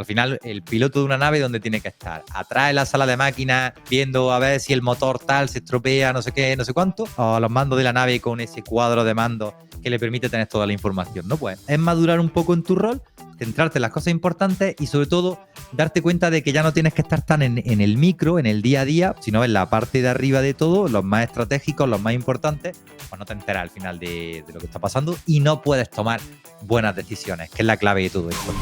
Al final, el piloto de una nave, ¿dónde tiene que estar? ¿Atrás en la sala de máquinas, viendo a ver si el motor tal se estropea, no sé qué, no sé cuánto? ¿O a los mandos de la nave con ese cuadro de mando que le permite tener toda la información? No, pues es madurar un poco en tu rol, centrarte en las cosas importantes y sobre todo darte cuenta de que ya no tienes que estar tan en el micro, en el día a día, sino en la parte de arriba de todo, los más estratégicos, los más importantes, pues no te enteras al final de lo que está pasando y no puedes tomar buenas decisiones, que es la clave de todo esto.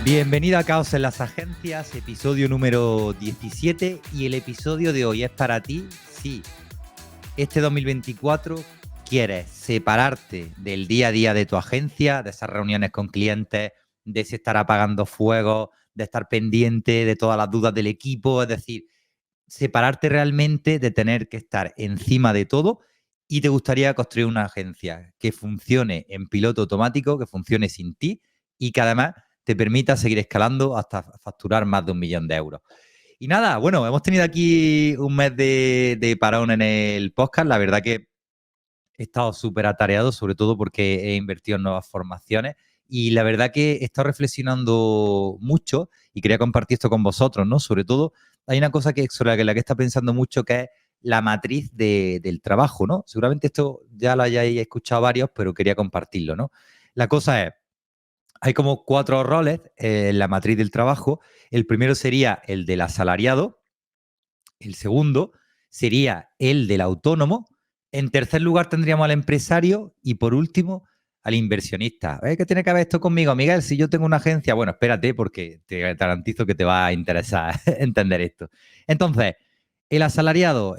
Bienvenido a Caos en las Agencias, episodio número 17, y el episodio de hoy es para ti si este 2024 quieres separarte del día a día de tu agencia, de esas reuniones con clientes, de ese estar apagando fuegos, de estar pendiente de todas las dudas del equipo, es decir, separarte realmente de tener que estar encima de todo y te gustaría construir una agencia que funcione en piloto automático, que funcione sin ti y que además te permita seguir escalando hasta facturar más de 1 millón de euros. Y nada, bueno, hemos tenido aquí un mes de parón en el podcast. La verdad que he estado súper atareado, sobre todo porque he invertido en nuevas formaciones y la verdad que he estado reflexionando mucho y quería compartir esto con vosotros, ¿no? Sobre todo, hay una cosa sobre la que está pensando mucho que es la matriz del trabajo, ¿no? Seguramente esto ya lo hayáis escuchado varios, pero quería compartirlo, ¿no? La cosa es, hay como 4 roles en la matriz del trabajo. El primero sería el del asalariado, el segundo sería el del autónomo. En tercer lugar tendríamos al empresario y por último al inversionista. ¿Qué tiene que ver esto conmigo, Miguel? Si yo tengo una agencia, bueno, espérate porque te garantizo que te va a interesar entender esto. Entonces, el asalariado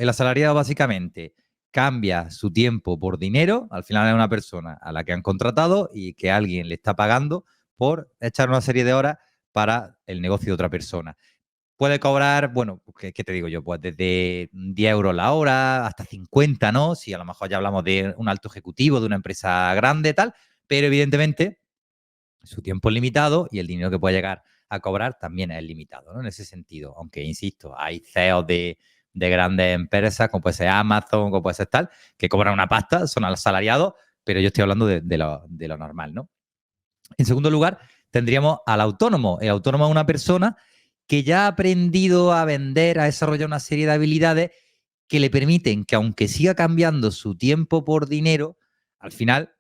básicamente cambia su tiempo por dinero. Al final es una persona a la que han contratado y que alguien le está pagando por echar una serie de horas para el negocio de otra persona. Puede cobrar, bueno, ¿qué te digo yo? Pues desde 10 euros la hora hasta 50, ¿no? Si a lo mejor ya hablamos de un alto ejecutivo, de una empresa grande, tal, pero evidentemente su tiempo es limitado y el dinero que puede llegar a cobrar también es limitado, ¿no? En ese sentido, aunque, insisto, hay CEOs de grandes empresas, como puede ser Amazon, como puede ser tal, que cobran una pasta, son asalariados, pero yo estoy hablando de lo normal, ¿no? En segundo lugar, tendríamos al autónomo. El autónomo es una persona que ya ha aprendido a vender, a desarrollar una serie de habilidades que le permiten que, aunque siga cambiando su tiempo por dinero, al final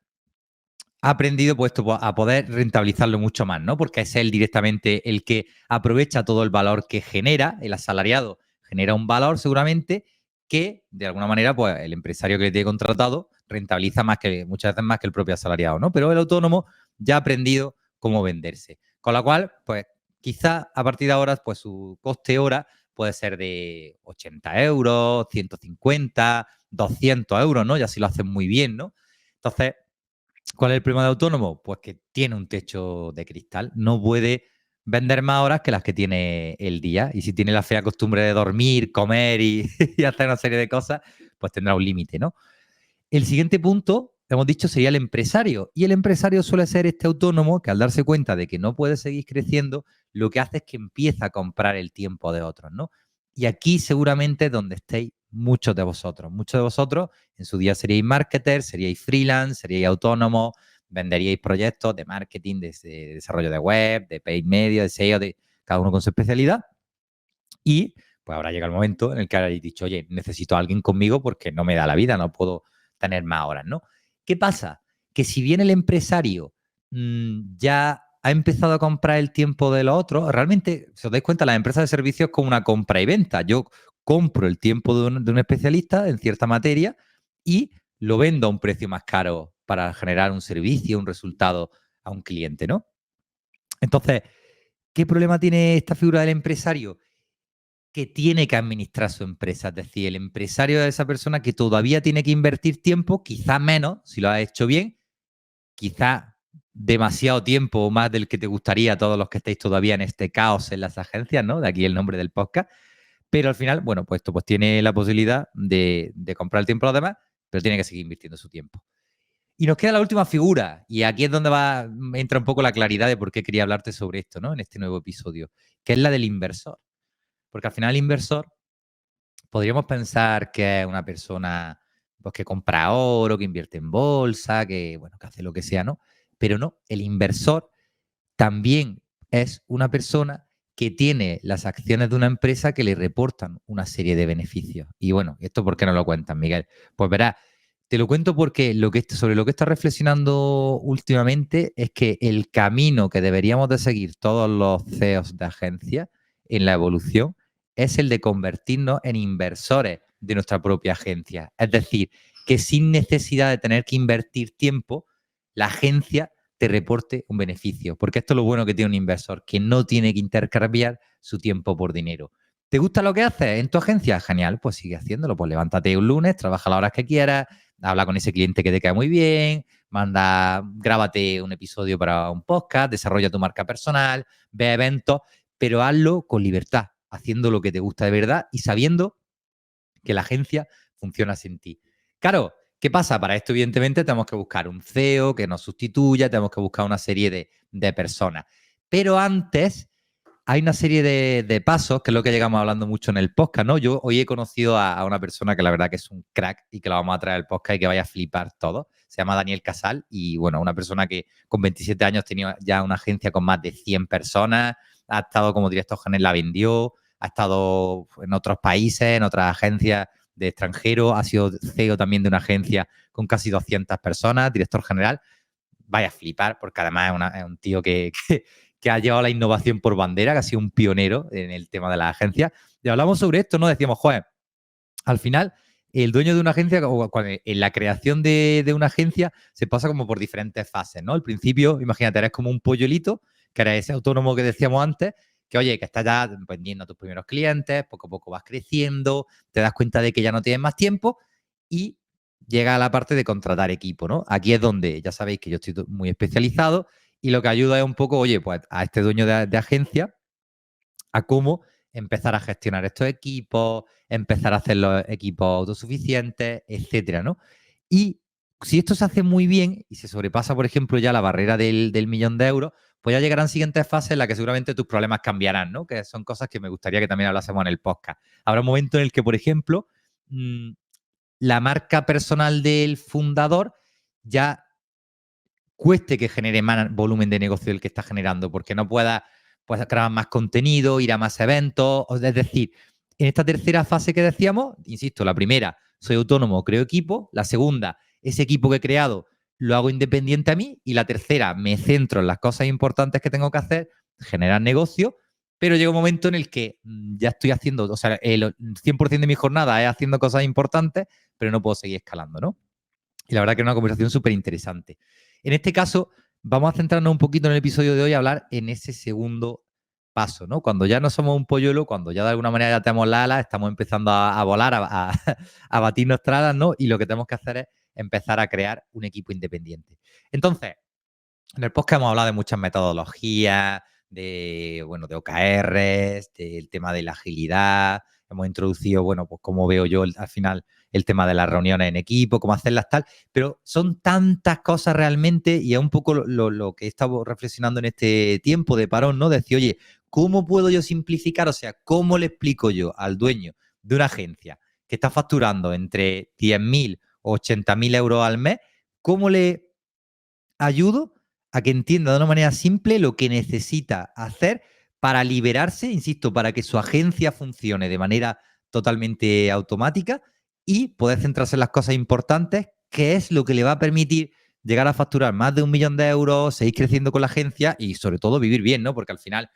ha aprendido pues, a poder rentabilizarlo mucho más, ¿no? Porque es él directamente el que aprovecha todo el valor que genera. El asalariado genera un valor seguramente que, de alguna manera, pues el empresario que le tiene contratado rentabiliza muchas veces más que el propio asalariado, ¿no? Pero el autónomo ya ha aprendido cómo venderse. Con lo cual, pues quizá a partir de ahora, pues su coste hora puede ser de 80 euros, 150, 200 euros, ¿no? Ya si lo hacen muy bien, ¿no? Entonces, ¿cuál es el problema de autónomo? Pues que tiene un techo de cristal. No puede vender más horas que las que tiene el día. Y si tiene la fea costumbre de dormir, comer y hacer una serie de cosas, pues tendrá un límite, ¿no? El siguiente punto, hemos dicho, sería el empresario. Y el empresario suele ser este autónomo que al darse cuenta de que no puede seguir creciendo, lo que hace es que empieza a comprar el tiempo de otros, ¿no? Y aquí seguramente es donde estéis muchos de vosotros. Muchos de vosotros en su día seríais marketers, seríais freelance, seríais autónomos, venderíais proyectos de marketing, de desarrollo de web, de paid media, de SEO, de cada uno con su especialidad. Y pues ahora llega el momento en el que habéis dicho, oye, necesito a alguien conmigo porque no me da la vida, no puedo tener más horas, ¿no? ¿Qué pasa? Que si bien el empresario ya ha empezado a comprar el tiempo de los otros, realmente, si os dais cuenta, las empresas de servicios es como una compra y venta. Yo compro el tiempo de un especialista en cierta materia y lo vendo a un precio más caro para generar un servicio, un resultado a un cliente, ¿no? Entonces, ¿qué problema tiene esta figura del empresario? Que tiene que administrar su empresa. Es decir, el empresario es esa persona que todavía tiene que invertir tiempo, quizás menos, si lo has hecho bien, quizás demasiado tiempo o más del que te gustaría a todos los que estéis todavía en este caos en las agencias, ¿no? De aquí el nombre del podcast. Pero al final, bueno, pues esto pues tiene la posibilidad de comprar el tiempo a los demás, pero tiene que seguir invirtiendo su tiempo. Y nos queda la última figura, y aquí es donde entra un poco la claridad de por qué quería hablarte sobre esto, ¿no? En este nuevo episodio, que es la del inversor. Porque al final el inversor podríamos pensar que es una persona pues que compra oro, que invierte en bolsa, que, bueno, que hace lo que sea, ¿no? Pero no, el inversor también es una persona que tiene las acciones de una empresa que le reportan una serie de beneficios. Y bueno, ¿esto por qué no lo cuentan, Miguel? Pues verás, te lo cuento porque sobre lo que está reflexionando últimamente es que el camino que deberíamos de seguir todos los CEOs de agencias en la evolución es el de convertirnos en inversores de nuestra propia agencia. Es decir, que sin necesidad de tener que invertir tiempo, la agencia te reporte un beneficio. Porque esto es lo bueno que tiene un inversor, que no tiene que intercambiar su tiempo por dinero. ¿Te gusta lo que haces en tu agencia? Genial, pues sigue haciéndolo. Pues levántate un lunes, trabaja las horas que quieras, habla con ese cliente que te cae muy bien, grábate un episodio para un podcast, desarrolla tu marca personal, ve eventos, pero hazlo con libertad, haciendo lo que te gusta de verdad y sabiendo que la agencia funciona sin ti. Claro, ¿qué pasa? Para esto, evidentemente, tenemos que buscar un CEO que nos sustituya, tenemos que buscar una serie de personas. Pero antes hay una serie de pasos, que es lo que llegamos hablando mucho en el podcast, ¿no? Yo hoy he conocido a una persona que la verdad que es un crack y que la vamos a traer al podcast y que vaya a flipar todo. Se llama Daniel Casal y, bueno, una persona que con 27 años tenía ya una agencia con más de 100 personas, ha estado como director general, la vendió, ha estado en otros países, en otras agencias de extranjero, ha sido CEO también de una agencia con casi 200 personas, director general. Vaya a flipar, porque además es un tío que ha llevado la innovación por bandera, que ha sido un pionero en el tema de las agencias. Y hablamos sobre esto, ¿no? Decíamos, joder, al final, el dueño de una agencia, o en la creación de una agencia, se pasa como por diferentes fases, ¿no? Al principio, imagínate, eres como un polluelito, que eres ese autónomo que decíamos antes, que oye, que estás ya vendiendo a tus primeros clientes, poco a poco vas creciendo, te das cuenta de que ya no tienes más tiempo y llega a la parte de contratar equipo, ¿no? Aquí es donde ya sabéis que yo estoy muy especializado y lo que ayuda es un poco, oye, pues a este dueño de agencia a cómo empezar a gestionar estos equipos, empezar a hacer los equipos autosuficientes, etcétera, ¿no? Y si esto se hace muy bien y se sobrepasa, por ejemplo, ya la barrera del millón de euros, pues ya llegarán siguientes fases en las que seguramente tus problemas cambiarán, ¿no? Que son cosas que me gustaría que también hablásemos en el podcast. Habrá un momento en el que, por ejemplo, la marca personal del fundador ya cueste que genere más volumen de negocio del que está generando, porque no pueda pues, crear más contenido, ir a más eventos. Es decir, en esta tercera fase que decíamos, insisto, la primera, soy autónomo, creo equipo. La segunda, ese equipo que he creado lo hago independiente a mí. Y la tercera, me centro en las cosas importantes que tengo que hacer, generar negocio. Pero llega un momento en el que ya estoy haciendo, o sea, el 100% de mi jornada es haciendo cosas importantes, pero no puedo seguir escalando, ¿no? Y la verdad que es una conversación súper interesante. En este caso, vamos a centrarnos un poquito en el episodio de hoy a hablar en ese segundo paso, ¿no? Cuando ya no somos un polluelo, cuando ya de alguna manera ya tenemos las alas, estamos empezando a volar, a batir nuestras alas, ¿no? Y lo que tenemos que hacer es empezar a crear un equipo independiente. Entonces, en el podcast hemos hablado de muchas metodologías, bueno, de OKRs, del tema de la agilidad. Hemos introducido, bueno, pues cómo veo yo al final el tema de las reuniones en equipo, cómo hacerlas tal. Pero son tantas cosas realmente y es un poco lo que he estado reflexionando en este tiempo de parón, ¿no? Decir, oye, ¿cómo puedo yo simplificar? O sea, ¿cómo le explico yo al dueño de una agencia que está facturando entre 10.000 o 80.000 euros al mes? ¿Cómo le ayudo a que entienda de una manera simple lo que necesita hacer para liberarse, insisto, para que su agencia funcione de manera totalmente automática y poder centrarse en las cosas importantes, que es lo que le va a permitir llegar a facturar más de 1 millón de euros, seguir creciendo con la agencia y sobre todo vivir bien, ¿no? Porque al final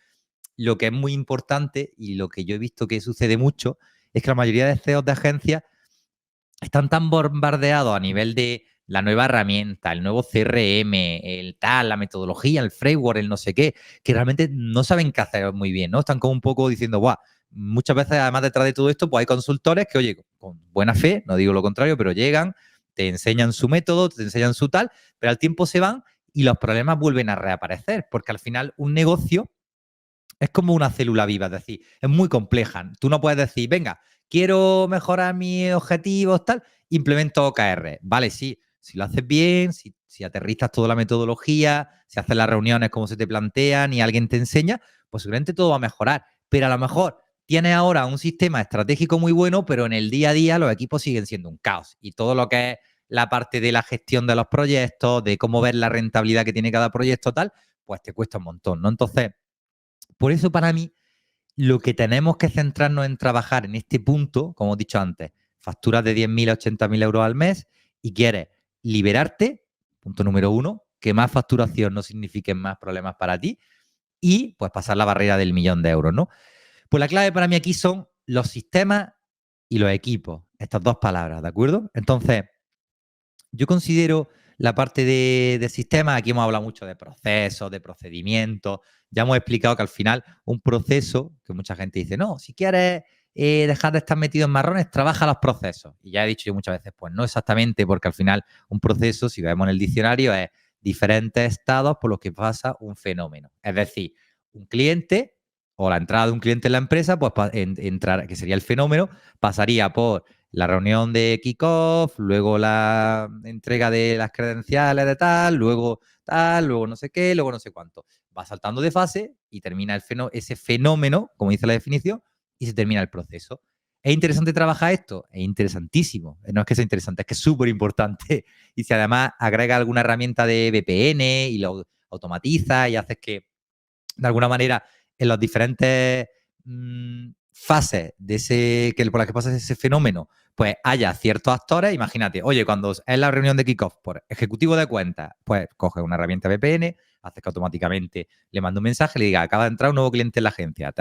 lo que es muy importante y lo que yo he visto que sucede mucho es que la mayoría de CEOs de agencias están tan bombardeados a nivel de la nueva herramienta, el nuevo CRM, el tal, la metodología, el framework, el no sé qué, que realmente no saben qué hacer muy bien, ¿no? Están como un poco diciendo, guau, muchas veces además detrás de todo esto, pues hay consultores que, oye, con buena fe, no digo lo contrario, pero llegan, te enseñan su método, te enseñan su tal, pero al tiempo se van y los problemas vuelven a reaparecer, porque al final un negocio es como una célula viva, es decir, es muy compleja. Tú no puedes decir, venga, quiero mejorar mis objetivos, tal, implemento OKR. Vale, sí, si lo haces bien, si aterrizas toda la metodología, si haces las reuniones como se te plantean y alguien te enseña, pues seguramente todo va a mejorar. Pero a lo mejor tienes ahora un sistema estratégico muy bueno, pero en el día a día los equipos siguen siendo un caos. Y todo lo que es la parte de la gestión de los proyectos, de cómo ver la rentabilidad que tiene cada proyecto, tal, pues te cuesta un montón, ¿no? Entonces, por eso para mí, lo que tenemos que centrarnos en trabajar en este punto, como he dicho antes, facturas de 10.000 a 80.000 euros al mes y quieres liberarte, punto número uno, que más facturación no signifique más problemas para ti y pues pasar la barrera del 1.000.000 de euros, ¿no? Pues la clave para mí aquí son los sistemas y los equipos, estas dos palabras, ¿de acuerdo? Entonces, yo considero la parte de sistemas, aquí hemos hablado mucho de procesos, de procedimientos, ya hemos explicado que al final un proceso, que mucha gente dice, no, si quieres dejar de estar metido en marrones, trabaja los procesos. Y ya he dicho yo muchas veces, pues no exactamente, porque al final un proceso, si vemos en el diccionario, es diferentes estados por los que pasa un fenómeno. Es decir, un cliente o la entrada de un cliente en la empresa, pues entrar, que sería el fenómeno, pasaría por la reunión de kickoff, luego la entrega de las credenciales de tal, luego no sé qué, luego no sé cuánto. Va saltando de fase y termina ese fenómeno, como dice la definición, y se termina el proceso. ¿Es interesante trabajar esto? Es interesantísimo. No es que sea interesante, es que es súper importante. Y si además agrega alguna herramienta de VPN y lo automatiza y haces que, de alguna manera, en las diferentes fases de por las que pasa ese fenómeno, pues haya ciertos actores. Imagínate, oye, cuando es la reunión de kickoff por ejecutivo de cuentas, pues coge una herramienta VPN, hace que automáticamente le mande un mensaje, le diga, acaba de entrar un nuevo cliente en la agencia,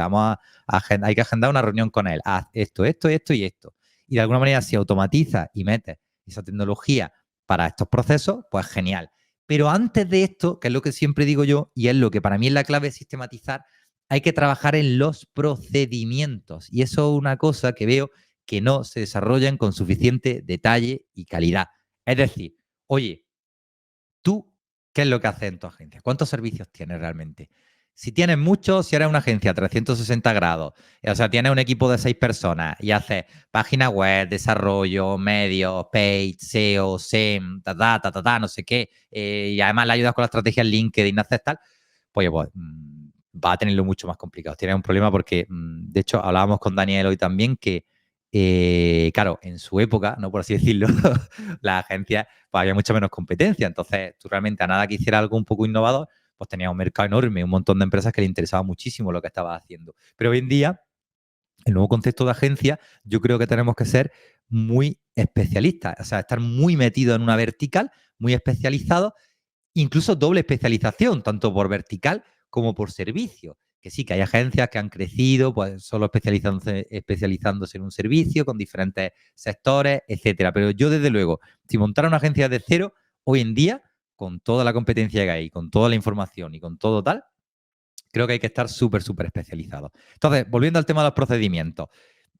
hay que agendar una reunión con él, haz esto, esto, esto y esto. Y de alguna manera, si automatiza y mete esa tecnología para estos procesos, pues genial. Pero antes de esto, que es lo que siempre digo yo, y es lo que para mí es la clave de sistematizar, hay que trabajar en los procedimientos. Y eso es una cosa que veo que no se desarrollan con suficiente detalle y calidad. Es decir, oye, tú, ¿qué es lo que haces en tu agencia? ¿Cuántos servicios tienes realmente? Si tienes muchos, si eres una agencia 360 grados, o sea, tienes un equipo de 6 personas y haces página web, desarrollo, medios, page, SEO, SEM, no sé qué, y además le ayudas con la estrategia en LinkedIn, haces tal, pues, va a tenerlo mucho más complicado. Tienes un problema porque, de hecho, hablábamos con Daniel hoy también que, claro, en su época, no por así decirlo, la agencia pues había mucha menos competencia. Entonces, tú realmente a nada que hiciera algo un poco innovador, pues tenías un mercado enorme, un montón de empresas que le interesaba muchísimo lo que estabas haciendo. Pero hoy en día, el nuevo concepto de agencia, yo creo que tenemos que ser muy especialistas, o sea, estar muy metidos en una vertical, muy especializados, incluso doble especialización, tanto por vertical como por servicio. Que sí, que hay agencias que han crecido, pues solo especializándose en un servicio, con diferentes sectores, etcétera. Pero yo, desde luego, si montara una agencia de cero, hoy en día, con toda la competencia que hay, con toda la información y con todo tal, creo que hay que estar súper, súper especializado. Entonces, volviendo al tema de los procedimientos.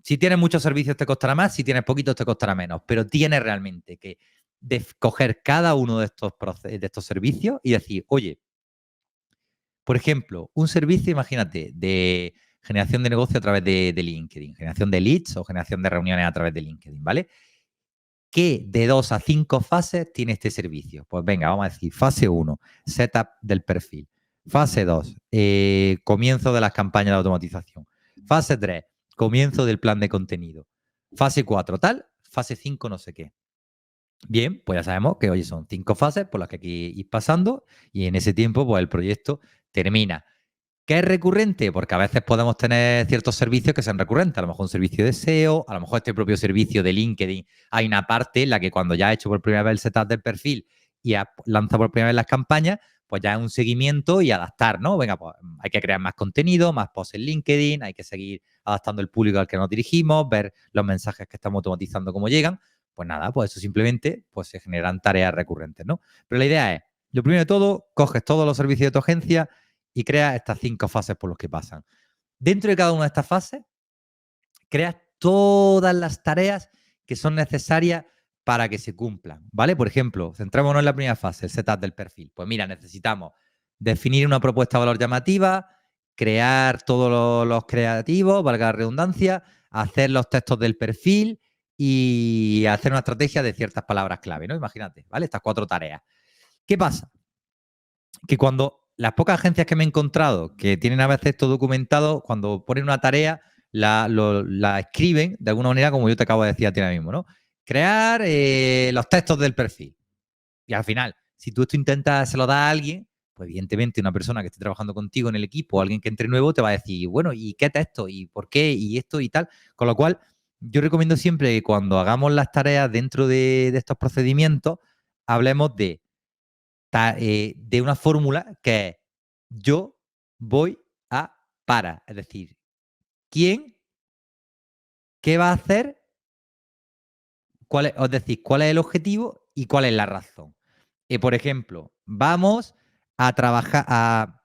Si tienes muchos servicios te costará más, si tienes poquitos te costará menos, pero tienes realmente que coger cada uno de estos servicios y decir, oye, por ejemplo, un servicio, imagínate, de generación de negocio a través de LinkedIn, generación de leads o generación de reuniones a través de LinkedIn, ¿vale? ¿Qué de 2 a 5 fases tiene este servicio? Pues venga, vamos a decir, fase 1, setup del perfil. Fase 2, comienzo de las campañas de automatización. Fase 3, comienzo del plan de contenido. Fase 4, tal. Fase 5, no sé qué. Bien, pues ya sabemos que, oye, son 5 fases por las que hay que ir pasando y en ese tiempo, pues el proyecto termina. ¿Qué es recurrente? Porque a veces podemos tener ciertos servicios que sean recurrentes. A lo mejor un servicio de SEO, a lo mejor este propio servicio de LinkedIn. Hay una parte en la que cuando ya ha hecho por primera vez el setup del perfil y ha lanzado por primera vez las campañas, pues ya es un seguimiento y adaptar, ¿no? Venga, pues hay que crear más contenido, más posts en LinkedIn, hay que seguir adaptando el público al que nos dirigimos, ver los mensajes que estamos automatizando cómo llegan. Pues nada, pues eso simplemente pues se generan tareas recurrentes, ¿no? Pero la idea es, lo primero de todo, coges todos los servicios de tu agencia y creas estas 5 fases por las que pasan. Dentro de cada una de estas fases, creas todas las tareas que son necesarias para que se cumplan, ¿vale? Por ejemplo, centrémonos en la primera fase, el setup del perfil. Pues mira, necesitamos definir una propuesta de valor llamativa, crear todos los creativos, valga la redundancia, hacer los textos del perfil y hacer una estrategia de ciertas palabras clave, ¿no? Imagínate, ¿vale? Estas 4 tareas. ¿Qué pasa? Que cuando las pocas agencias que me he encontrado que tienen a veces esto documentado, cuando ponen una tarea, la escriben de alguna manera, como yo te acabo de decir a ti ahora mismo, ¿no? Crear los textos del perfil. Y al final, si tú esto intentas, se lo das a alguien, pues evidentemente una persona que esté trabajando contigo en el equipo o alguien que entre nuevo te va a decir, bueno, ¿y qué texto? ¿Y por qué? ¿Y esto y tal? Con lo cual, yo recomiendo siempre que cuando hagamos las tareas dentro de estos procedimientos, hablemos de una fórmula que es yo voy a para. Es decir, ¿quién? ¿Qué va a hacer? Es decir, cuál es el objetivo y cuál es la razón. Por ejemplo, vamos a trabajar, a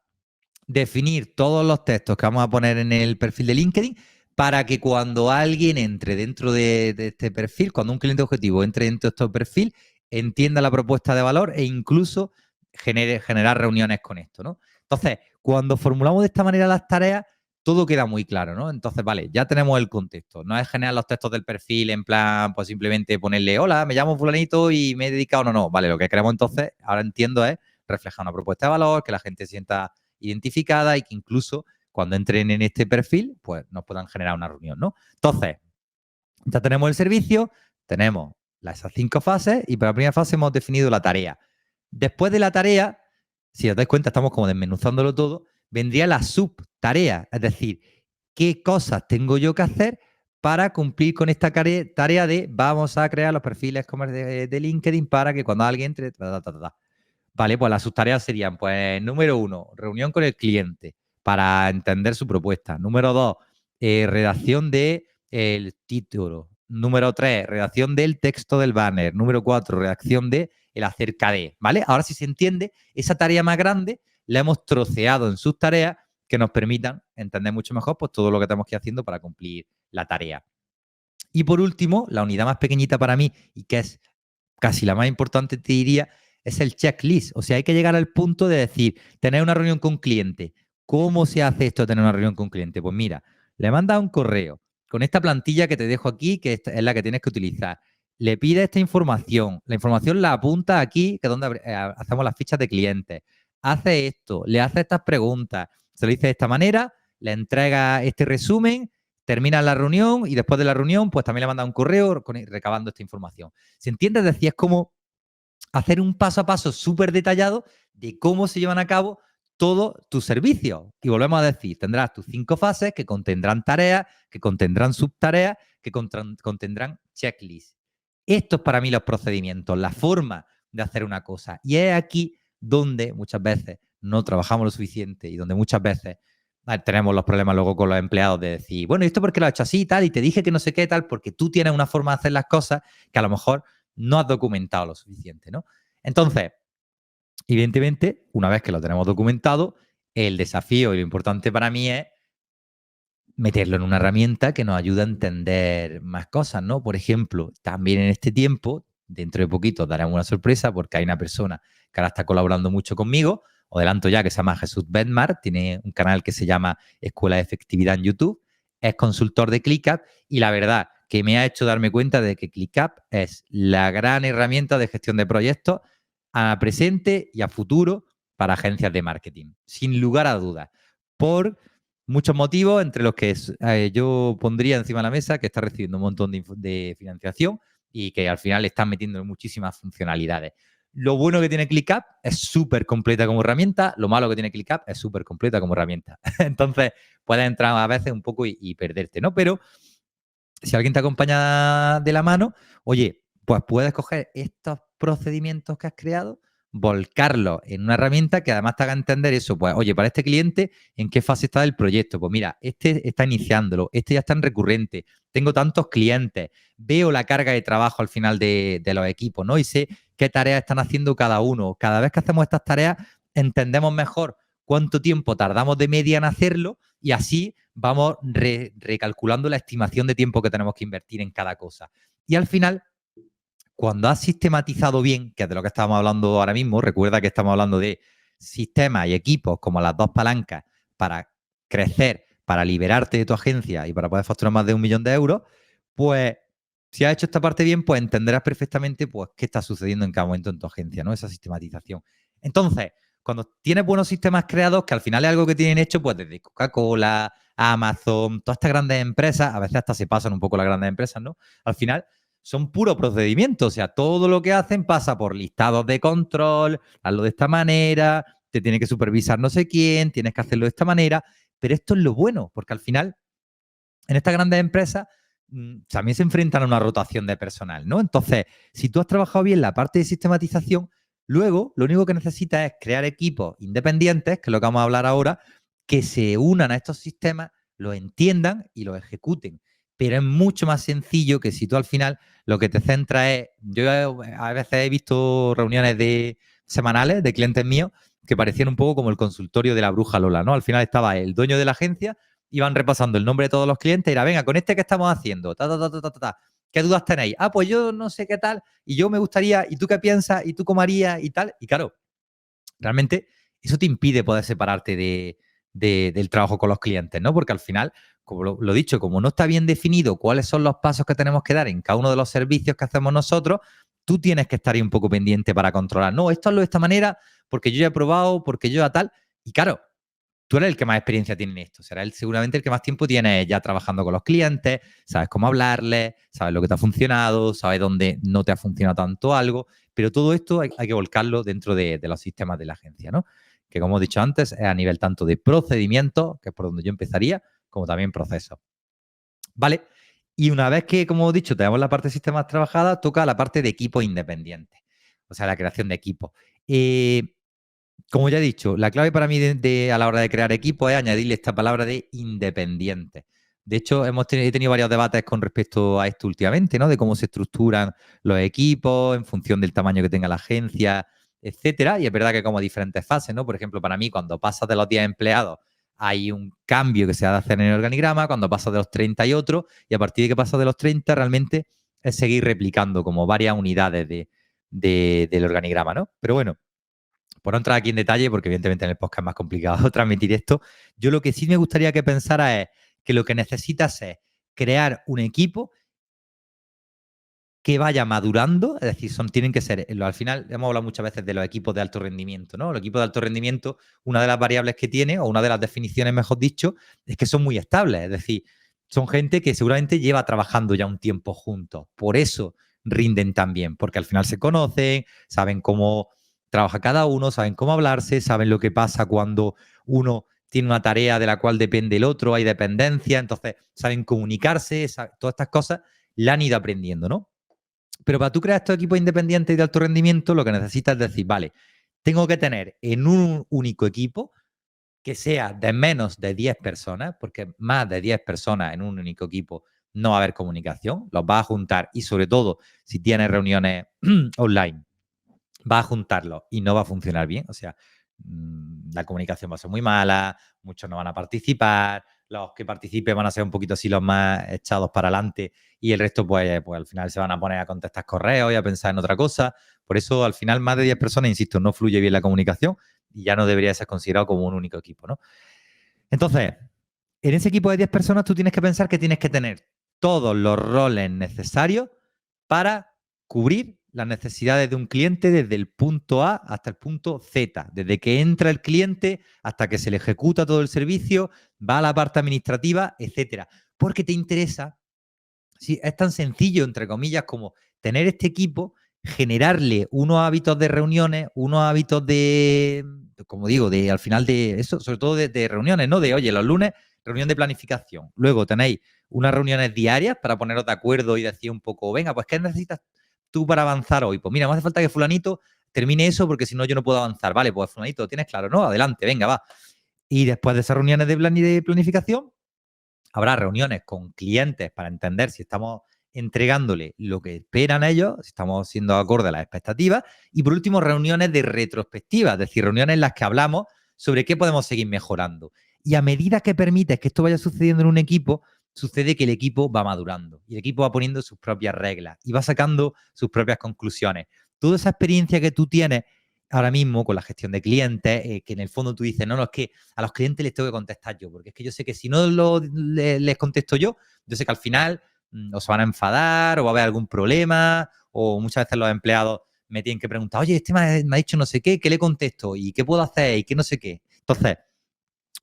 definir todos los textos que vamos a poner en el perfil de LinkedIn para que cuando alguien entre dentro de este perfil, cuando un cliente objetivo entre dentro de este perfil, entienda la propuesta de valor e incluso generar reuniones con esto, ¿no? Entonces, cuando formulamos de esta manera las tareas, todo queda muy claro, ¿no? Entonces, vale, ya tenemos el contexto. No es generar los textos del perfil en plan, pues simplemente ponerle, hola, me llamo fulanito y me he dedicado, no. Vale, lo que queremos entonces, ahora entiendo, es reflejar una propuesta de valor, que la gente sienta identificada y que incluso cuando entren en este perfil, pues nos puedan generar una reunión, ¿no? Entonces, ya tenemos el servicio, tenemos esas 5 fases y para la primera fase hemos definido la tarea. Después de la tarea, si os dais cuenta, estamos como desmenuzándolo todo, vendría la subtarea, es decir, qué cosas tengo yo que hacer para cumplir con esta tarea de vamos a crear los perfiles de LinkedIn para que cuando alguien entre, Vale, pues las subtareas serían, pues, número 1, reunión con el cliente para entender su propuesta. Número 2, redacción del título. Número 3, redacción del texto del banner. Número 4, redacción de el acerca de, ¿vale? Ahora, si se entiende, esa tarea más grande la hemos troceado en subtareas que nos permitan entender mucho mejor pues, todo lo que tenemos que ir haciendo para cumplir la tarea. Y por último, la unidad más pequeñita para mí y que es casi la más importante, te diría, es el checklist. O sea, hay que llegar al punto de decir, tener una reunión con un cliente. ¿Cómo se hace esto de tener una reunión con un cliente? Pues mira, le mandas un correo con esta plantilla que te dejo aquí, que es la que tienes que utilizar. Le pide esta información. La información la apunta aquí, que es donde hacemos las fichas de clientes. Hace esto, le hace estas preguntas, se lo dice de esta manera, le entrega este resumen, termina la reunión y después de la reunión, pues también le manda un correo recabando esta información. ¿Se entiende? Es decir, es como hacer un paso a paso súper detallado de cómo se llevan a cabo todos tus servicios. Y volvemos a decir, tendrás tus 5 fases que contendrán tareas, que contendrán subtareas, que contendrán checklists. Estos para mí los procedimientos, la forma de hacer una cosa. Y es aquí donde muchas veces no trabajamos lo suficiente y donde muchas veces tenemos los problemas luego con los empleados de decir, bueno, ¿y esto por qué lo has hecho así y tal? Y te dije que no sé qué tal, porque tú tienes una forma de hacer las cosas que a lo mejor no has documentado lo suficiente, ¿no? Entonces, evidentemente, una vez que lo tenemos documentado, el desafío y lo importante para mí es meterlo en una herramienta que nos ayude a entender más cosas, ¿no? Por ejemplo, también en este tiempo, dentro de poquito daremos una sorpresa porque hay una persona que ahora está colaborando mucho conmigo, os adelanto ya, que se llama Jesús Bedmar, tiene un canal que se llama Escuela de Efectividad en YouTube, es consultor de ClickUp y la verdad que me ha hecho darme cuenta de que ClickUp es la gran herramienta de gestión de proyectos a presente y a futuro para agencias de marketing, sin lugar a dudas, por muchos motivos, entre los que yo pondría encima de la mesa que está recibiendo un montón de financiación y que al final le están metiendo muchísimas funcionalidades. Lo bueno que tiene ClickUp es súper completa como herramienta, lo malo que tiene ClickUp es súper completa como herramienta. Entonces, puedes entrar a veces un poco y perderte, ¿no? Pero si alguien te acompaña de la mano, oye, pues puedes coger estos procedimientos que has creado, volcarlos en una herramienta que además te haga entender eso. Pues, oye, para este cliente, ¿en qué fase está el proyecto? Pues mira, este está iniciándolo, este ya está en recurrente, tengo tantos clientes, veo la carga de trabajo al final de los equipos, ¿no? Y sé qué tareas están haciendo cada uno. Cada vez que hacemos estas tareas, entendemos mejor cuánto tiempo tardamos de media en hacerlo y así vamos recalculando la estimación de tiempo que tenemos que invertir en cada cosa. Y al final, cuando has sistematizado bien, que es de lo que estábamos hablando ahora mismo, recuerda que estamos hablando de sistemas y equipos como las 2 palancas para crecer, para liberarte de tu agencia y para poder facturar más de 1 millón de euros, pues si has hecho esta parte bien, pues entenderás perfectamente pues, qué está sucediendo en cada momento en tu agencia, ¿no? Esa sistematización. Entonces, cuando tienes buenos sistemas creados, que al final es algo que tienen hecho, pues desde Coca-Cola, Amazon, todas estas grandes empresas, a veces hasta se pasan un poco las grandes empresas, ¿no? Al final son puro procedimiento, o sea, todo lo que hacen pasa por listados de control, hazlo de esta manera, te tiene que supervisar no sé quién, tienes que hacerlo de esta manera, pero esto es lo bueno, porque al final en estas grandes empresas también se enfrentan a una rotación de personal, ¿no? Entonces, si tú has trabajado bien la parte de sistematización, luego lo único que necesitas es crear equipos independientes, que es lo que vamos a hablar ahora, que se unan a estos sistemas, los entiendan y los ejecuten. Pero es mucho más sencillo que si tú al final lo que te centra es. Yo a veces he visto reuniones semanales de clientes míos que parecían un poco como el consultorio de la bruja Lola, ¿no? Al final estaba el dueño de la agencia, iban repasando el nombre de todos los clientes y era, venga, con este que estamos haciendo, ¿qué dudas tenéis? Ah, pues yo no sé qué tal, y yo me gustaría, ¿y tú qué piensas? ¿Y tú cómo harías? Y tal. Y claro, realmente eso te impide poder separarte del trabajo con los clientes, ¿no? Porque al final, como lo dicho, como no está bien definido cuáles son los pasos que tenemos que dar en cada uno de los servicios que hacemos nosotros, tú tienes que estar ahí un poco pendiente para controlar. No, esto hazlo de esta manera porque yo ya he probado, porque yo ya tal. Y claro, tú eres el que más experiencia tiene en esto. Será seguramente el que más tiempo tiene ya trabajando con los clientes, sabes cómo hablarles, sabes lo que te ha funcionado, sabes dónde no te ha funcionado tanto algo, pero todo esto hay que volcarlo dentro de los sistemas de la agencia, ¿no? Que como he dicho antes, es a nivel tanto de procedimiento, que es por donde yo empezaría, como también procesos. ¿Vale? Y una vez que, como he dicho, tenemos la parte de sistemas trabajada, toca la parte de equipos independientes, o sea, la creación de equipos. Como ya he dicho, la clave para mí a la hora de crear equipo es añadirle esta palabra de independiente. De hecho, he tenido varios debates con respecto a esto últimamente, ¿no? De cómo se estructuran los equipos en función del tamaño que tenga la agencia, etcétera. Y es verdad que como diferentes fases, ¿no? Por ejemplo, para mí, cuando pasas de los 10 empleados, hay un cambio que se ha de hacer en el organigrama, cuando pasas de los 30 y otro, y a partir de que pasas de los 30, realmente es seguir replicando como varias unidades del organigrama, ¿no? Pero bueno, por no entrar aquí en detalle, porque evidentemente en el podcast es más complicado transmitir esto, yo lo que sí me gustaría que pensara es que lo que necesitas es crear un equipo que vaya madurando, es decir, tienen que ser, al final hemos hablado muchas veces de los equipos de alto rendimiento, ¿no? Los equipos de alto rendimiento, una de las variables que tiene, o una de las definiciones, mejor dicho, es que son muy estables, es decir, son gente que seguramente lleva trabajando ya un tiempo juntos, por eso rinden tan bien, porque al final se conocen, saben cómo trabaja cada uno, saben cómo hablarse, saben lo que pasa cuando uno tiene una tarea de la cual depende el otro, hay dependencia, entonces saben comunicarse, todas estas cosas la han ido aprendiendo, ¿no? Pero para tú crear estos equipos independientes y de alto rendimiento, lo que necesitas es decir, vale, tengo que tener en un único equipo que sea de menos de 10 personas, porque más de 10 personas en un único equipo no va a haber comunicación, los vas a juntar y sobre todo si tienes reuniones online, vas a juntarlos y no va a funcionar bien, o sea, la comunicación va a ser muy mala, muchos no van a participar, los que participen van a ser un poquito así los más echados para adelante y el resto pues al final se van a poner a contestar correos y a pensar en otra cosa. Por eso al final más de 10 personas, insisto, no fluye bien la comunicación y ya no debería ser considerado como un único equipo, ¿no? Entonces, en ese equipo de 10 personas tú tienes que pensar que tienes que tener todos los roles necesarios para cubrir las necesidades de un cliente desde el punto A hasta el punto Z, desde que entra el cliente hasta que se le ejecuta todo el servicio, va a la parte administrativa, etcétera. Porque te interesa, sí, es tan sencillo, entre comillas, como tener este equipo, generarle unos hábitos de reuniones, unos hábitos como digo, al final de eso, sobre todo de reuniones, ¿no? De, oye, los lunes, reunión de planificación. Luego tenéis unas reuniones diarias para poneros de acuerdo y decir un poco, venga, pues, ¿qué necesitas tú para avanzar hoy? Pues mira, me hace falta que fulanito termine eso porque si no yo no puedo avanzar. Vale, pues fulanito, lo tienes claro, ¿no? Adelante, venga, va. Y después de esas reuniones de planificación, habrá reuniones con clientes para entender si estamos entregándole lo que esperan ellos, si estamos siendo acorde a las expectativas. Y por último, reuniones de retrospectiva, es decir, reuniones en las que hablamos sobre qué podemos seguir mejorando. Y a medida que permites que esto vaya sucediendo en un equipo, sucede que el equipo va madurando y el equipo va poniendo sus propias reglas y va sacando sus propias conclusiones. Toda esa experiencia que tú tienes ahora mismo con la gestión de clientes, que en el fondo tú dices, no, no, es que a los clientes les tengo que contestar yo, porque es que yo sé que si no les contesto yo sé que al final o se van a enfadar o va a haber algún problema o muchas veces los empleados me tienen que preguntar, oye, este me ha dicho no sé qué le contesto? ¿Y qué puedo hacer? ¿Y qué no sé qué? Entonces,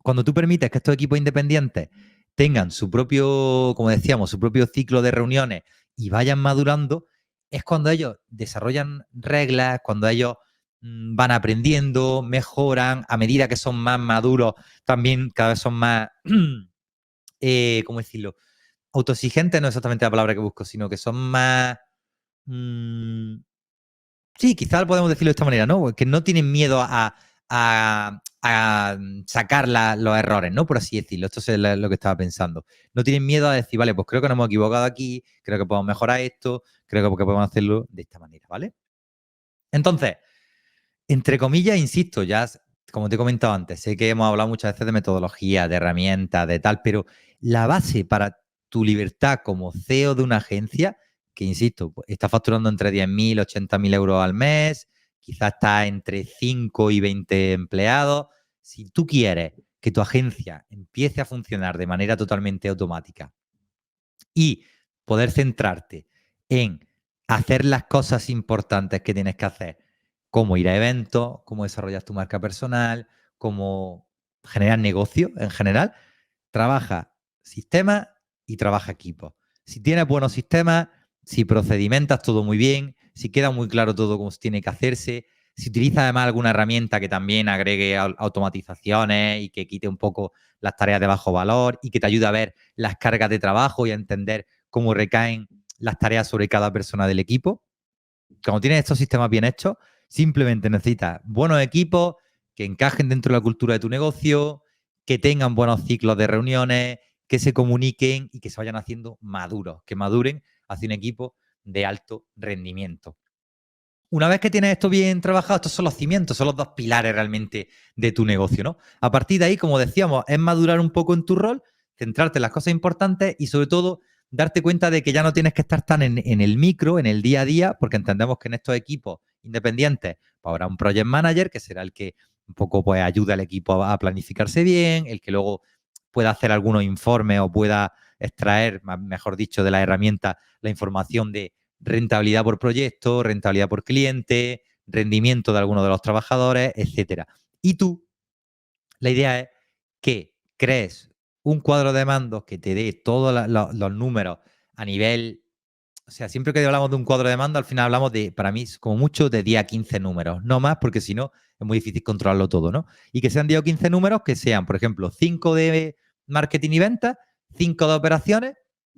cuando tú permites que estos equipos independientes tengan su propio, como decíamos, su propio ciclo de reuniones y vayan madurando, es cuando ellos desarrollan reglas, cuando ellos van aprendiendo, mejoran, a medida que son más maduros, también cada vez son más, ¿cómo decirlo? Autoexigentes no es exactamente la palabra que busco, sino que son más... sí, quizás podemos decirlo de esta manera, ¿no? Que no tienen miedo a sacar los errores, ¿no? Por así decirlo. Esto es lo que estaba pensando. No tienen miedo a decir, vale, pues creo que nos hemos equivocado aquí, creo que podemos mejorar esto, creo que podemos hacerlo de esta manera, ¿vale? Entonces, entre comillas, insisto, ya como te he comentado antes, sé que hemos hablado muchas veces de metodología, de herramientas, de tal, pero la base para tu libertad como CEO de una agencia, que insisto, pues, está facturando entre 10.000, 80.000 euros al mes, quizás está entre 5 y 20 empleados. Si tú quieres que tu agencia empiece a funcionar de manera totalmente automática y poder centrarte en hacer las cosas importantes que tienes que hacer, cómo ir a eventos, cómo desarrollar tu marca personal, cómo generar negocio en general, trabaja sistemas y trabaja equipo. Si tienes buenos sistemas, si procedimentas todo muy bien, si queda muy claro todo cómo tiene que hacerse, si utilizas además alguna herramienta que también agregue automatizaciones y que quite un poco las tareas de bajo valor y que te ayude a ver las cargas de trabajo y a entender cómo recaen las tareas sobre cada persona del equipo. Cuando tienes estos sistemas bien hechos, simplemente necesitas buenos equipos que encajen dentro de la cultura de tu negocio, que tengan buenos ciclos de reuniones, que se comuniquen y que se vayan haciendo maduros, que maduren hacia un equipo de alto rendimiento. Una vez que tienes esto bien trabajado, estos son los cimientos, son los dos pilares realmente de tu negocio, ¿no? A partir de ahí, como decíamos, es madurar un poco en tu rol, centrarte en las cosas importantes y sobre todo darte cuenta de que ya no tienes que estar tan en el micro, en el día a día, porque entendemos que en estos equipos independientes pues habrá un project manager que será el que un poco pues ayuda al equipo a planificarse bien, el que luego pueda hacer algunos informes o pueda extraer, mejor dicho, de la herramienta la información de rentabilidad por proyecto, rentabilidad por cliente, rendimiento de algunos de los trabajadores, etcétera. Y tú, la idea es que crees un cuadro de mandos que te dé todos los números a nivel. O sea, siempre que hablamos de un cuadro de mando, al final hablamos de, para mí, como mucho, de 10 a 15 números. No más, porque si no, es muy difícil controlarlo todo, ¿no? Y que sean 10 o 15 números que sean, por ejemplo, 5 de marketing y ventas, 5 de operaciones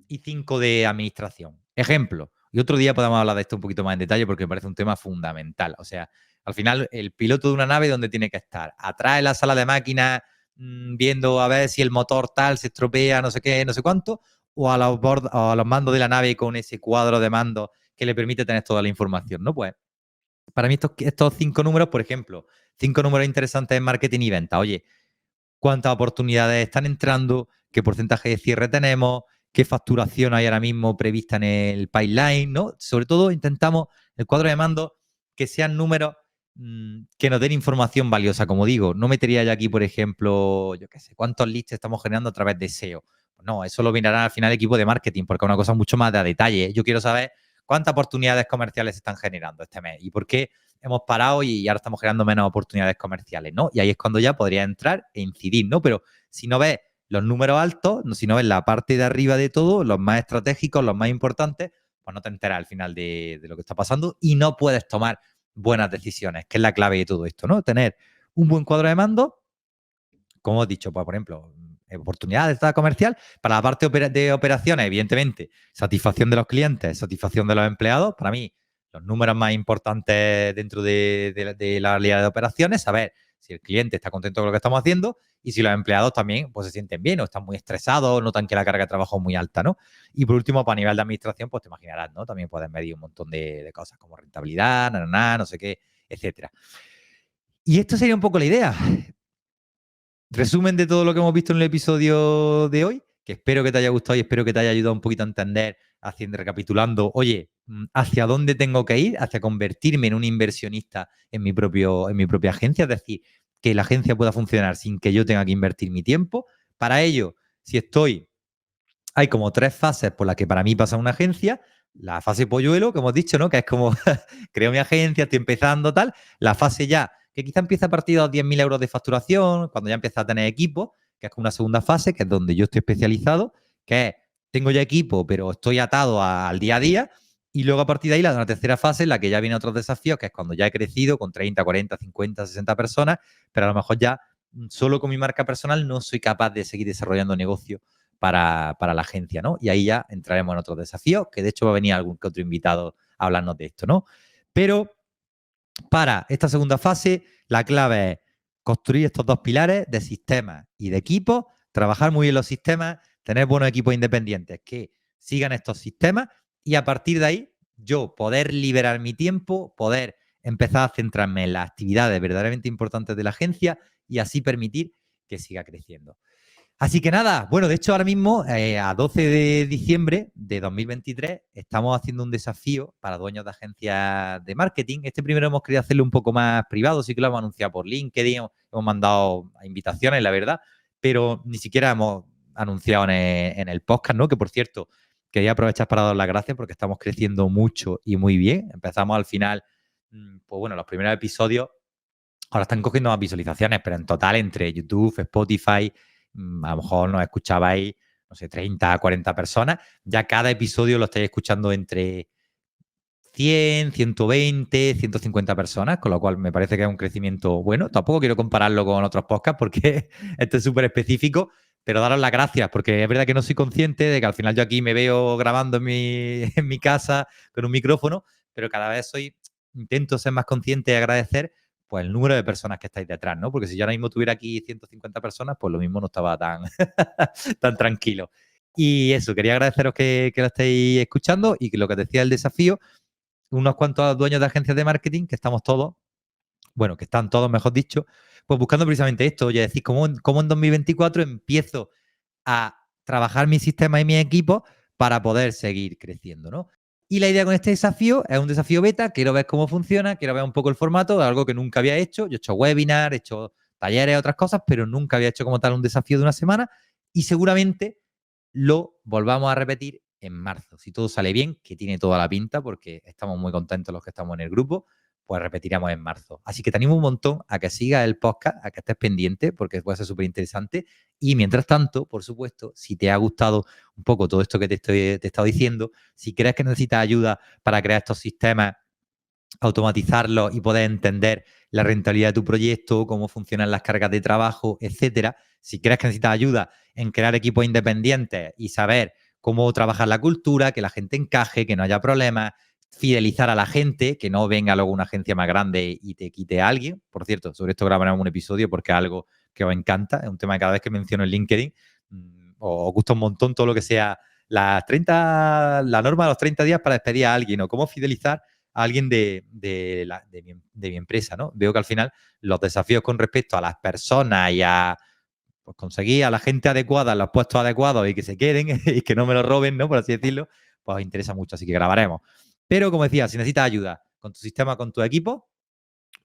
y 5 de administración. Ejemplo. Y otro día podemos hablar de esto un poquito más en detalle porque me parece un tema fundamental. O sea, al final, el piloto de una nave, ¿dónde tiene que estar? Atrás en la sala de máquinas, viendo a ver si el motor tal se estropea, no sé qué, no sé cuánto, o a los mandos de la nave con ese cuadro de mando que le permite tener toda la información, ¿no? Pues para mí estos 5 números, por ejemplo, 5 números interesantes en marketing y venta. Oye, ¿cuántas oportunidades están entrando? ¿Qué porcentaje de cierre tenemos? ¿Qué facturación hay ahora mismo prevista en el pipeline? ¿No? Sobre todo intentamos el cuadro de mando que sean números que nos den información valiosa, como digo. No metería yo aquí, por ejemplo, yo qué sé, cuántos leads estamos generando a través de SEO. No, eso lo mirará al final el equipo de marketing, porque es una cosa mucho más de a detalle. Yo quiero saber cuántas oportunidades comerciales se están generando este mes y por qué hemos parado y ahora estamos generando menos oportunidades comerciales, ¿no? Y ahí es cuando ya podría entrar e incidir, ¿no? Pero si no ves los números altos, si no ves la parte de arriba de todo, los más estratégicos, los más importantes, pues no te enteras al final de lo que está pasando y no puedes tomar buenas decisiones, que es la clave de todo esto, ¿no? Tener un buen cuadro de mando, como he dicho, pues, por ejemplo, oportunidades de comercial. Para la parte de operaciones, evidentemente, satisfacción de los clientes, satisfacción de los empleados. Para mí, los números más importantes dentro de la realidad de operaciones, saber si el cliente está contento con lo que estamos haciendo y si los empleados también pues, se sienten bien o están muy estresados, notan que la carga de trabajo es muy alta, ¿no? Y por último, para nivel de administración, pues te imaginarás, ¿no? También puedes medir un montón de cosas como rentabilidad, no sé qué, etcétera. Y esto sería un poco la idea. Resumen de todo lo que hemos visto en el episodio de hoy, que espero que te haya gustado y espero que te haya ayudado un poquito a entender, haciendo, recapitulando, oye, hacia dónde tengo que ir, hacia convertirme en un inversionista en mi propia agencia, es decir, que la agencia pueda funcionar sin que yo tenga que invertir mi tiempo. Para ello, hay como 3 fases por las que para mí pasa una agencia. la fase polluelo, que hemos dicho, ¿no? Que es como creo mi agencia, estoy empezando, tal. La fase ya, que quizá empieza a partir de los 10.000 euros de facturación, cuando ya empieza a tener equipo, que es como una segunda fase, que es donde yo estoy especializado, que es, tengo ya equipo, pero estoy atado al día a día. Y luego a partir de ahí, la tercera fase, en la que ya vienen otros desafíos, que es cuando ya he crecido con 30, 40, 50, 60 personas, pero a lo mejor ya solo con mi marca personal no soy capaz de seguir desarrollando negocio para la agencia, ¿no? Y ahí ya entraremos en otros desafíos, que de hecho va a venir algún que otro invitado a hablarnos de esto, ¿no? Pero para esta segunda fase, la clave es construir estos dos pilares de sistemas y de equipos, trabajar muy bien los sistemas, tener buenos equipos independientes que sigan estos sistemas y a partir de ahí yo poder liberar mi tiempo, poder empezar a centrarme en las actividades verdaderamente importantes de la agencia y así permitir que siga creciendo. Así que nada, bueno, de hecho ahora mismo, a 12 de diciembre de 2023, estamos haciendo un desafío para dueños de agencias de marketing. Este primero hemos querido hacerlo un poco más privado, sí que lo hemos anunciado por LinkedIn, hemos mandado invitaciones, la verdad, pero ni siquiera hemos anunciado en el podcast, ¿no? Que por cierto, quería aprovechar para dar las gracias porque estamos creciendo mucho y muy bien. Empezamos al final, pues bueno, los primeros episodios ahora están cogiendo más visualizaciones, pero en total entre YouTube, Spotify, a lo mejor nos escuchabais, no sé, 30, 40 personas. Ya cada episodio lo estáis escuchando entre 100, 120, 150 personas, con lo cual me parece que es un crecimiento bueno. Tampoco quiero compararlo con otros podcasts porque esto es súper específico, pero daros las gracias porque es verdad que no soy consciente de que al final yo aquí me veo grabando en mi casa con un micrófono, pero cada vez intento ser más consciente y agradecer pues el número de personas que estáis detrás, ¿no? Porque si yo ahora mismo tuviera aquí 150 personas, pues lo mismo no estaba tan, tan tranquilo. Y eso, quería agradeceros que lo estéis escuchando y que lo que decía el desafío, unos cuantos dueños de agencias de marketing que estamos todos, bueno, que están todos, mejor dicho, pues buscando precisamente esto, oye, decir, ¿cómo en 2024 empiezo a trabajar mi sistema y mi equipo para poder seguir creciendo, ¿no? Y la idea con este desafío es un desafío beta, quiero ver cómo funciona, quiero ver un poco el formato, algo que nunca había hecho. Yo he hecho webinars, he hecho talleres, otras cosas, pero nunca había hecho como tal un desafío de una semana y seguramente lo volvamos a repetir en marzo. Si todo sale bien, que tiene toda la pinta porque estamos muy contentos los que estamos en el grupo, pues repetiremos en marzo. Así que te animo un montón a que sigas el podcast, a que estés pendiente porque puede ser súper interesante. Y mientras tanto, por supuesto, si te ha gustado un poco todo esto que te he estado diciendo, si crees que necesitas ayuda para crear estos sistemas, automatizarlos y poder entender la rentabilidad de tu proyecto, cómo funcionan las cargas de trabajo, etcétera. Si crees que necesitas ayuda en crear equipos independientes y saber cómo trabajar la cultura, que la gente encaje, que no haya problemas, fidelizar a la gente, que no venga luego una agencia más grande y te quite a alguien. Por cierto, sobre esto grabaremos un episodio porque es algo que os encanta, es un tema que cada vez que menciono en LinkedIn os gusta un montón todo lo que sea la norma de los 30 días para despedir a alguien o cómo fidelizar a alguien de mi empresa, ¿no? Veo que al final los desafíos con respecto a las personas y a pues, conseguir a la gente adecuada en los puestos adecuados y que se queden y que no me lo roben, ¿no? Por así decirlo, pues os interesa mucho, así que grabaremos. Pero como decía, si necesitas ayuda con tu sistema, con tu equipo,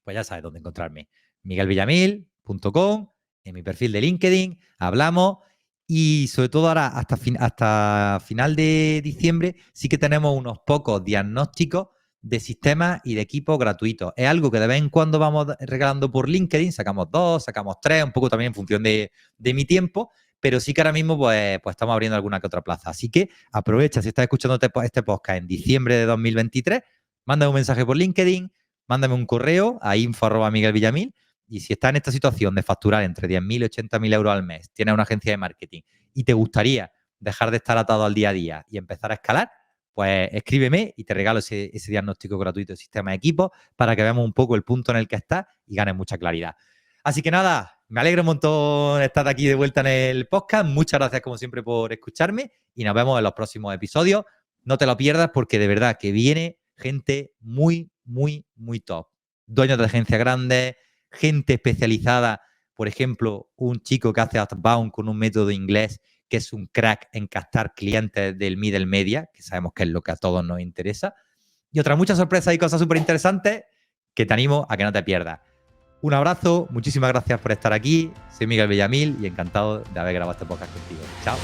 pues ya sabes dónde encontrarme. miguelvillamil.com, en mi perfil de LinkedIn, hablamos y sobre todo ahora hasta final de diciembre sí que tenemos unos pocos diagnósticos de sistemas y de equipos gratuitos. Es algo que de vez en cuando vamos regalando por LinkedIn, sacamos 2, sacamos 3, un poco también en función de mi tiempo, pero sí que ahora mismo pues estamos abriendo alguna que otra plaza. Así que aprovecha, si estás escuchando este podcast en diciembre de 2023, manda un mensaje por LinkedIn, mándame un correo a info@miguelvillamil y si estás en esta situación de facturar entre 10.000 y 80.000 euros al mes, tienes una agencia de marketing y te gustaría dejar de estar atado al día a día y empezar a escalar, pues escríbeme y te regalo ese diagnóstico gratuito de sistema de equipo para que veamos un poco el punto en el que estás y ganes mucha claridad. Así que nada, me alegra un montón estar aquí de vuelta en el podcast. Muchas gracias como siempre por escucharme y nos vemos en los próximos episodios. No te lo pierdas porque de verdad que viene gente muy, muy, muy top. Dueños de agencias grandes, gente especializada, por ejemplo, un chico que hace outbound con un método inglés que es un crack en captar clientes del middle media, que sabemos que es lo que a todos nos interesa. Y otras muchas sorpresas y cosas súper interesantes que te animo a que no te pierdas. Un abrazo, muchísimas gracias por estar aquí. Soy Miguel Villamil y encantado de haber grabado este podcast contigo. Chao.